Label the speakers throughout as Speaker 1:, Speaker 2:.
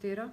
Speaker 1: 13,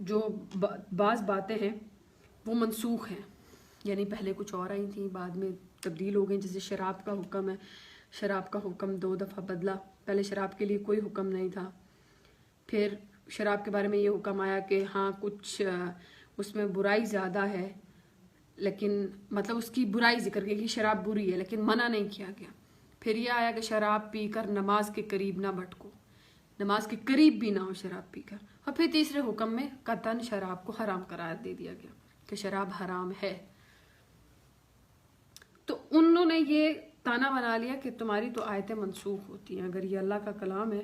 Speaker 1: جو بعض باتیں ہیں وہ منسوخ ہیں، یعنی پہلے کچھ اور آئی تھیں بعد میں تبدیل ہو گئیں. جیسے شراب کا حکم ہے، شراب کا حکم 2 دفعہ بدلا. پہلے شراب کے لیے کوئی حکم نہیں تھا، پھر شراب کے بارے میں یہ حکم آیا کہ ہاں کچھ اس میں برائی زیادہ ہے، لیکن مطلب اس کی برائی ذکر کی کہ شراب بری ہے لیکن منع نہیں کیا گیا. پھر یہ آیا کہ شراب پی کر نماز کے قریب نہ بھٹکو، نماز کے قریب بھی نہ ہو شراب پی کر. اور پھر تیسرے حکم میں قطعاً شراب کو حرام قرار دے دیا گیا کہ شراب حرام ہے. تو انہوں نے یہ تانا بنا لیا کہ تمہاری تو آیتیں منسوخ ہوتی ہیں، اگر یہ اللہ کا کلام ہے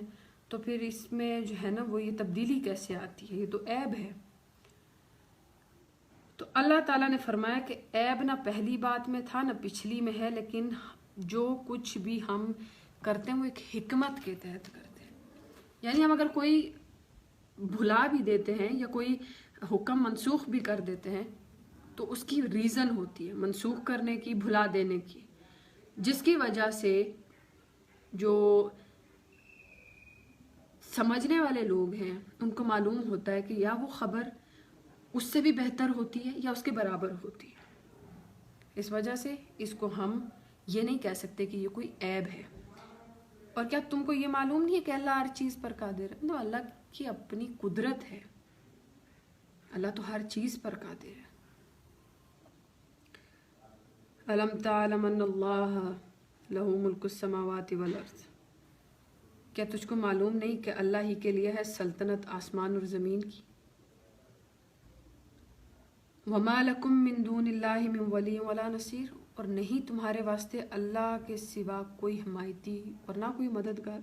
Speaker 1: تو پھر اس میں جو ہے نا وہ یہ تبدیلی کیسے آتی ہے، یہ تو عیب ہے. تو اللہ تعالیٰ نے فرمایا کہ عیب نہ پہلی بات میں تھا نہ پچھلی میں ہے، لیکن جو کچھ بھی ہم کرتے ہیں وہ ایک حکمت کے تحت کرتے ہیں. یعنی ہم اگر کوئی بھلا بھی دیتے ہیں یا کوئی حکم منسوخ بھی کر دیتے ہیں تو اس کی ریزن ہوتی ہے منسوخ کرنے کی، بھلا دینے کی، جس کی وجہ سے جو سمجھنے والے لوگ ہیں ان کو معلوم ہوتا ہے کہ یا وہ خبر اس سے بھی بہتر ہوتی ہے یا اس کے برابر ہوتی ہے. اس وجہ سے اس کو ہم یہ نہیں کہہ سکتے کہ یہ کوئی عیب ہے. اور کیا تم کو یہ معلوم نہیں ہے کہ اللہ ہر چیز پر قادر ہے؟ تو اللہ کی اپنی قدرت ہے، اللہ تو ہر چیز پر قادر ہے. الم تعلم ان اللہ لہ ملک السماوات والارض، کیا تجھ کو معلوم نہیں کہ اللہ ہی کے لیے ہے سلطنت آسمان اور زمین کی. وما لکم من دون اللہ من ولی ولا نصیر، اور نہیں تمہارے واسطے اللہ کے سوا کوئی حمایتی اور نہ کوئی مددگار.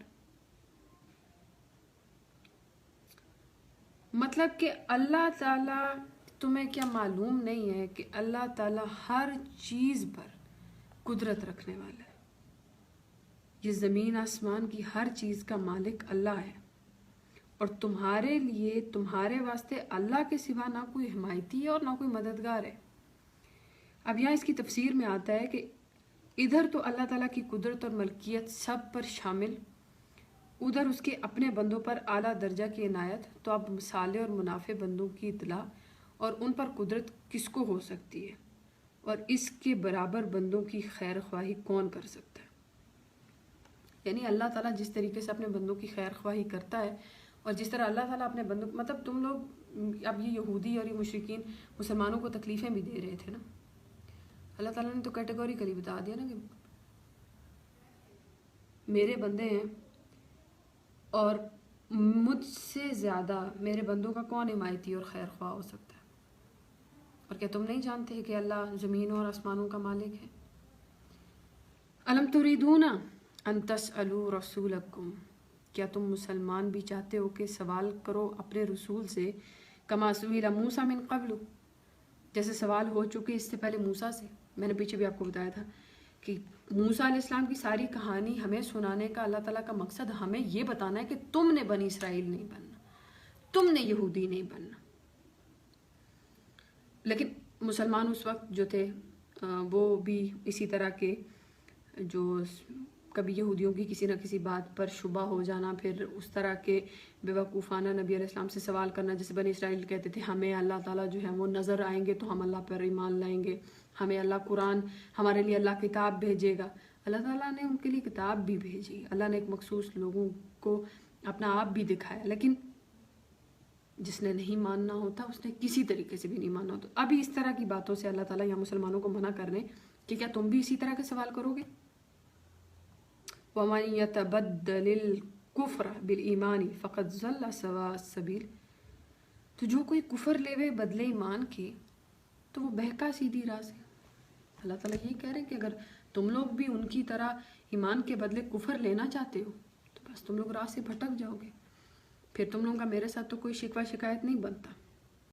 Speaker 1: مطلب کہ اللہ تعالیٰ، تمہیں کیا معلوم نہیں ہے کہ اللہ تعالیٰ ہر چیز پر قدرت رکھنے والا ہے. یہ زمین آسمان کی ہر چیز کا مالک اللہ ہے، اور تمہارے لیے تمہارے واسطے اللہ کے سوا نہ کوئی حمایتی ہے اور نہ کوئی مددگار ہے. اب یہاں اس کی تفسیر میں آتا ہے کہ ادھر تو اللہ تعالیٰ کی قدرت اور ملکیت سب پر شامل، ادھر اس کے اپنے بندوں پر اعلیٰ درجہ کی عنایت. تو اب مصالح اور منافع بندوں کی اطلاع اور ان پر قدرت کس کو ہو سکتی ہے، اور اس کے برابر بندوں کی خیر خواہی کون کر سکتا ہے. یعنی اللہ تعالیٰ جس طریقے سے اپنے بندوں کی خیر خواہی کرتا ہے، اور جس طرح اللہ تعالیٰ اپنے بندوں، مطلب تم لوگ اب یہ یہودی اور یہ مشرکین مسلمانوں کو تکلیفیں بھی دے رہے تھے نا، اللہ تعالیٰ نے تو کیٹیگوریکلی بتا دیا نا کہ میرے بندے ہیں اور مجھ سے زیادہ میرے بندوں کا کون حمایتی اور خیر خواہ ہو سکتا ہے. اور کیا تم نہیں جانتے کہ اللہ زمینوں اور آسمانوں کا مالک ہے. الم تریدون ان تسألوا رسولکم، کیا تم مسلمان بھی چاہتے ہو کہ سوال کرو اپنے رسول سے، کما سئل موسیٰ من قبل، جیسے سوال ہو چکے اس سے پہلے موسیٰ سے. میں نے پیچھے بھی آپ کو بتایا تھا کہ موسیٰ علیہ السلام کی ساری کہانی ہمیں سنانے کا اللہ تعالیٰ کا مقصد ہمیں یہ بتانا ہے کہ تم نے بنی اسرائیل نہیں بننا، تم نے یہودی نہیں بننا. لیکن مسلمان اس وقت جو تھے وہ بھی اسی طرح کے، جو کبھی یہودیوں کی کسی نہ کسی بات پر شبہ ہو جانا، پھر اس طرح کے بیوقوفانہ نبی علیہ السلام سے سوال کرنا. جیسے بنی اسرائیل کہتے تھے ہمیں اللہ تعالیٰ جو ہے وہ نظر آئیں گے تو ہم اللہ پر ایمان لائیں گے، ہمیں اللہ قرآن، ہمارے لیے اللہ کتاب بھیجے گا. اللہ تعالیٰ نے ان کے لیے کتاب بھی بھیجی، اللہ نے ایک مخصوص لوگوں کو اپنا آپ بھی دکھایا، لیکن جس نے نہیں ماننا ہوتا اس نے کسی طریقے سے بھی نہیں ماننا ہوتا. ابھی اس طرح کی باتوں سے اللہ تعالیٰ یہاں مسلمانوں کو منع کر رہے ہیں کہ کیا تم بھی اسی طرح کے سوال کرو گے. وَمَن يَتَبَدَّلِ الْكُفْرَ بِالْإِيمَانِ فَقَدْ ضَلَّ سَوَاءَ السَّبِيلِ، تو جو کوئی کفر لے بدلے ایمان کے تو وہ بہکا سیدھی راہ سے. اللہ تعالیٰ یہی کہہ رہے ہیں کہ اگر تم لوگ بھی ان کی طرح ایمان کے بدلے کفر لینا چاہتے ہو تو بس تم لوگ راہ سے بھٹک جاؤ گے، پھر تم لوگوں کا میرے ساتھ تو کوئی شکوہ شکایت نہیں بنتا.